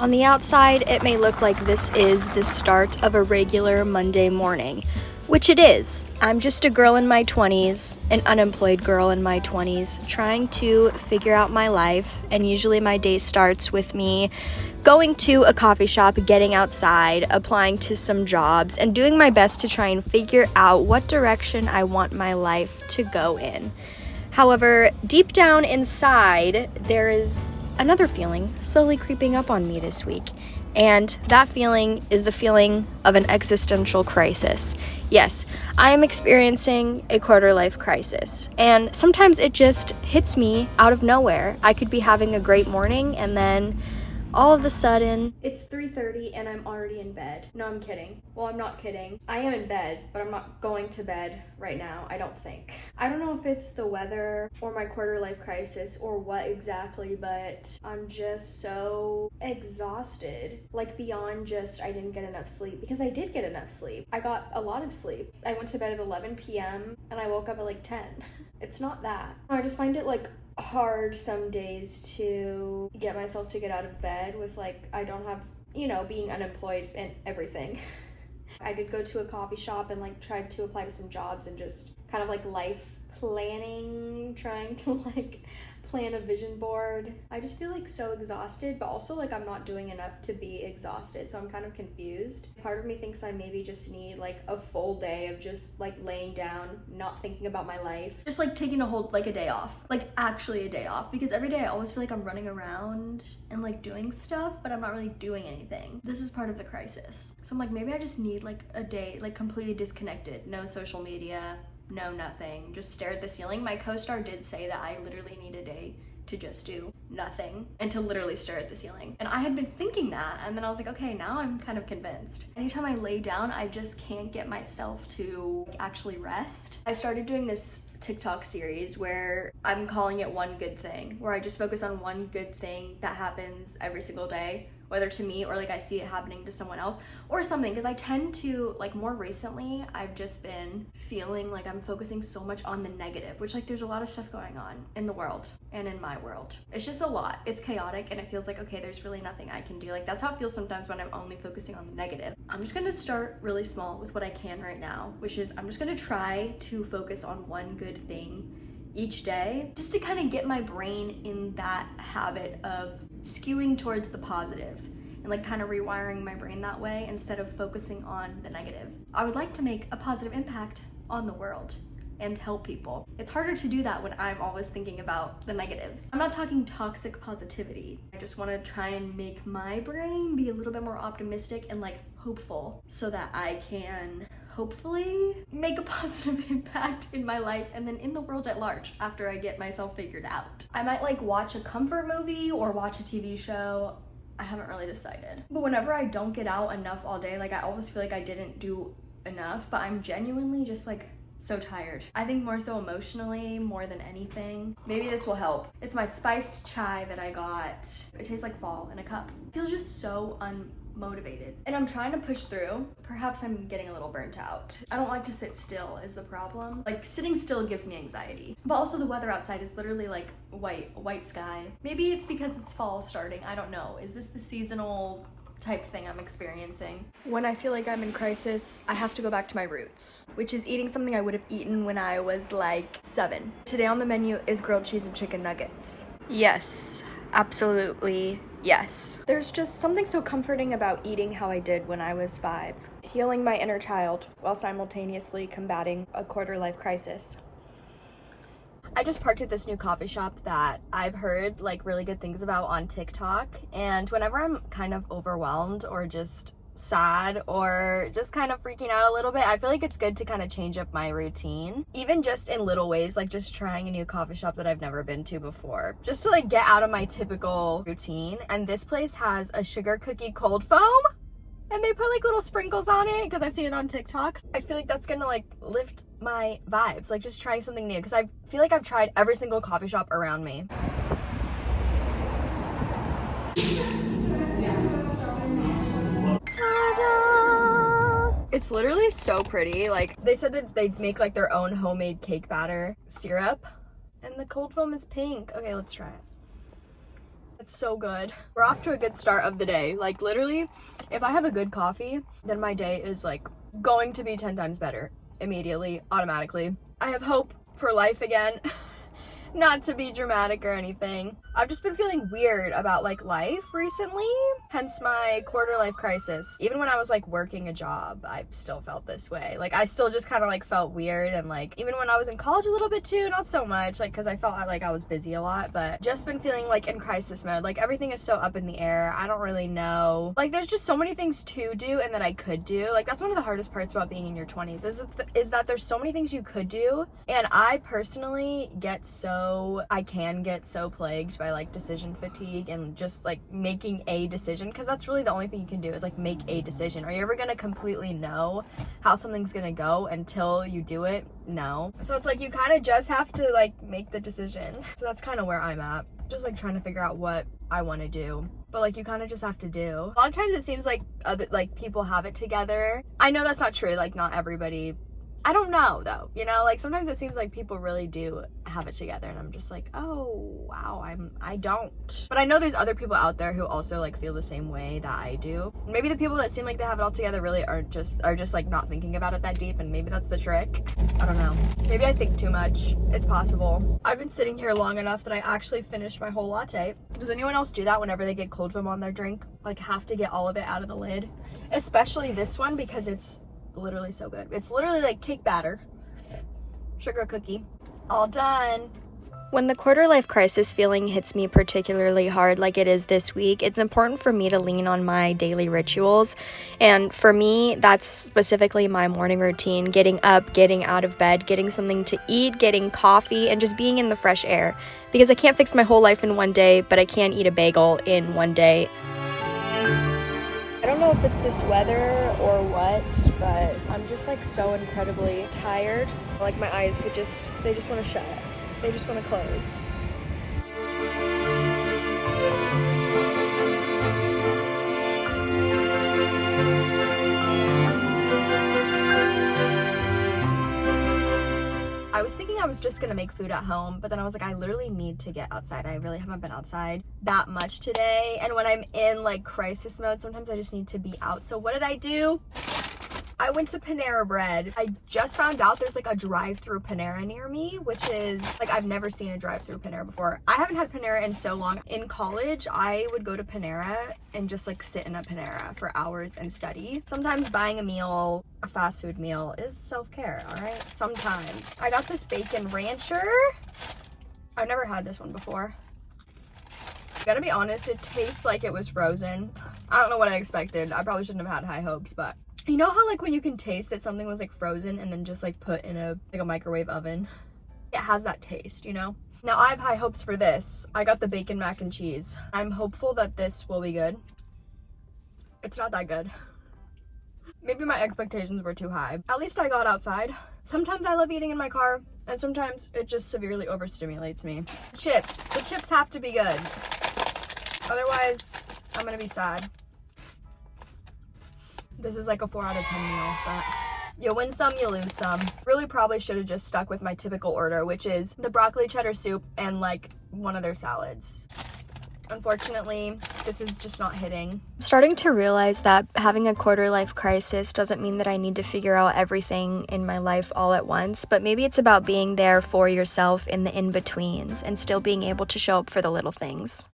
On the outside, it may look like this is the start of a regular Monday morning, which it is. I'm just a girl in my 20s, an unemployed girl in my 20s, trying to figure out my life, and usually my day starts with me going to a coffee shop, getting outside, applying to some jobs, and doing my best to try and figure out what direction I want my life to go in. However, deep down inside, there is another feeling slowly creeping up on me this week. And that feeling is the feeling of an existential crisis. Yes, I am experiencing a quarter-life crisis. And sometimes it just hits me out of nowhere. I could be having a great morning and then all of a sudden, it's 3:30 and I'm already in bed. No, I'm kidding. Well, I'm not kidding. I am in bed, but I'm not going to bed right now, I don't think. I don't know if it's the weather or my quarter-life crisis or what exactly, but I'm just so exhausted. Like beyond just I didn't get enough sleep, because I did get enough sleep. I got a lot of sleep. I went to bed at 11 p.m. and I woke up at like 10. It's not that. I just find it like hard some days to get myself to get out of bed with like I don't have, being unemployed and everything. I did go to a coffee shop and like tried to apply to some jobs and just kind of like life planning, trying to like plan a vision board. I just feel like so exhausted, but also like I'm not doing enough to be exhausted, so I'm kind of confused. Part of me thinks I maybe just need like a full day of just like laying down, not thinking about my life, just like taking a day off, like actually a day off, because every day I always feel like I'm running around and like doing stuff, but I'm not really doing anything. This is part of the crisis. So I'm like, maybe I just need like a day like completely disconnected, no social media, no nothing, just stare at the ceiling. My co-star did say that I literally need a day to just do nothing and to literally stare at the ceiling. And I had been thinking that, and then I was like, okay, now I'm kind of convinced. Anytime I lay down, I just can't get myself to actually rest. I started doing this TikTok series where I'm calling it One Good Thing, where I just focus on one good thing that happens every single day, whether to me or like I see it happening to someone else or something, because I tend to, like more recently, I've just been feeling like I'm focusing so much on the negative, which like there's a lot of stuff going on in the world and in my world. It's just a lot. It's chaotic and it feels like, okay, there's really nothing I can do. Like that's how it feels sometimes when I'm only focusing on the negative. I'm just gonna start really small with what I can right now, which is I'm just gonna try to focus on one good thing each day, just to kind of get my brain in that habit of skewing towards the positive and like kind of rewiring my brain that way instead of focusing on the negative. I would like to make a positive impact on the world and help people. It's harder to do that when I'm always thinking about the negatives. I'm not talking toxic positivity. I just want to try and make my brain be a little bit more optimistic and like hopeful so that I can hopefully make a positive impact in my life and then in the world at large after I get myself figured out. I might like watch a comfort movie or watch a TV show. I haven't really decided. But whenever I don't get out enough all day, like I always feel like I didn't do enough, but I'm genuinely just like so tired. I think more so emotionally more than anything. Maybe this will help. It's my spiced chai that I got. It tastes like fall in a cup. It feels just so unmotivated. And I'm trying to push through. Perhaps I'm getting a little burnt out. I don't like to sit still is the problem. Like sitting still gives me anxiety. But also the weather outside is literally like white sky. Maybe it's because it's fall starting. I don't know. Is this the seasonal type thing I'm experiencing? When I feel like I'm in crisis, I have to go back to my roots, which is eating something I would have eaten when I was like 7. Today on the menu is grilled cheese and chicken nuggets. Yes, absolutely yes. There's just something so comforting about eating how I did when I was 5, healing my inner child while simultaneously combating a quarter-life crisis. I just parked at this new coffee shop that I've heard like really good things about on TikTok, and whenever I'm kind of overwhelmed or just sad or just kind of freaking out a little bit, I feel like it's good to kind of change up my routine, even just in little ways, like just trying a new coffee shop that I've never been to before, just to like get out of my typical routine. And this place has a sugar cookie cold foam, and they put like little sprinkles on it because I've seen it on TikTok. I feel like that's gonna like lift my vibes, like just trying something new, because I feel like I've tried every single coffee shop around me. Ta-da! It's literally so pretty. Like they said that they'd make like their own homemade cake batter syrup, and the cold foam is pink. Okay, let's try it. It's so good. We're off to a good start of the day. Like literally, if I have a good coffee, then my day is like going to be 10 times better immediately, automatically. I have hope for life again. Not to be dramatic or anything. I've just been feeling weird about like life recently, hence my quarter life crisis. Even when I was like working a job, I still felt this way. Like I still just kind of like felt weird, and like even when I was in college a little bit too, not so much, like because I felt like I was busy a lot, but just been feeling like in crisis mode. Like everything is so up in the air. I don't really know. Like there's just so many things to do and that I could do. Like that's one of the hardest parts about being in your 20s is that there's so many things you could do, and I personally I can get so plagued by like decision fatigue and just like making a decision, because that's really the only thing you can do is like make a decision. Are you ever gonna completely know how something's gonna go until you do it? No. So it's like you kind of just have to like make the decision. So that's kind of where I'm at, just like trying to figure out what I want to do. But like you kind of just have to do. A lot of times it seems like people have it together. I know that's not true. Like not everybody. I don't know though, you know, like sometimes it seems like people really do have it together, and I'm just like, oh wow, I don't. But I know there's other people out there who also like feel the same way that I do. Maybe the people that seem like they have it all together really are just like not thinking about it that deep, and maybe that's the trick. I don't know. Maybe I think too much. It's possible. I've been sitting here long enough that I actually finished my whole latte. Does anyone else do that whenever they get cold foam on their drink? Like have to get all of it out of the lid? Especially this one, because it's literally so good. It's literally like cake batter, sugar cookie, all done. When the quarter life crisis feeling hits me particularly hard like it is this week, it's important for me to lean on my daily rituals. And for me, that's specifically my morning routine: getting up, getting out of bed, getting something to eat, getting coffee, and just being in the fresh air. Because I can't fix my whole life in one day, but I can eat a bagel in one day. I don't know if it's this weather or what, but I'm just like so incredibly tired. Like my eyes they just want to shut. They just want to close. I was thinking I was just gonna make food at home, but then I was like, I literally need to get outside. I really haven't been outside that much today, and when I'm in like crisis mode, sometimes I just need to be out. So what did I do? I went to Panera Bread. I just found out there's like a drive-through Panera near me, which is like, I've never seen a drive-through Panera before. I haven't had Panera in so long. In college, I would go to Panera and just like sit in a Panera for hours and study. Sometimes buying a fast food meal is self-care, all right? Sometimes. I got this bacon rancher. I've never had this one before. Gotta be honest, it tastes like it was frozen. I don't know what I expected. I probably shouldn't have had high hopes, but you know how like when you can taste that something was like frozen and then just like put in a microwave oven? It has that taste, you know? Now I have high hopes for this. I got the bacon mac and cheese. I'm hopeful that this will be good. It's not that good. Maybe my expectations were too high. At least I got outside. Sometimes I love eating in my car, and sometimes it just severely overstimulates me. Chips. The chips have to be good. Otherwise, I'm gonna be sad. This is like a 4 out of 10 meal, but you win some, you lose some. Really probably should have just stuck with my typical order, which is the broccoli cheddar soup and like one of their salads. Unfortunately, this is just not hitting. I'm starting to realize that having a quarter life crisis doesn't mean that I need to figure out everything in my life all at once, but maybe it's about being there for yourself in the in-betweens and still being able to show up for the little things.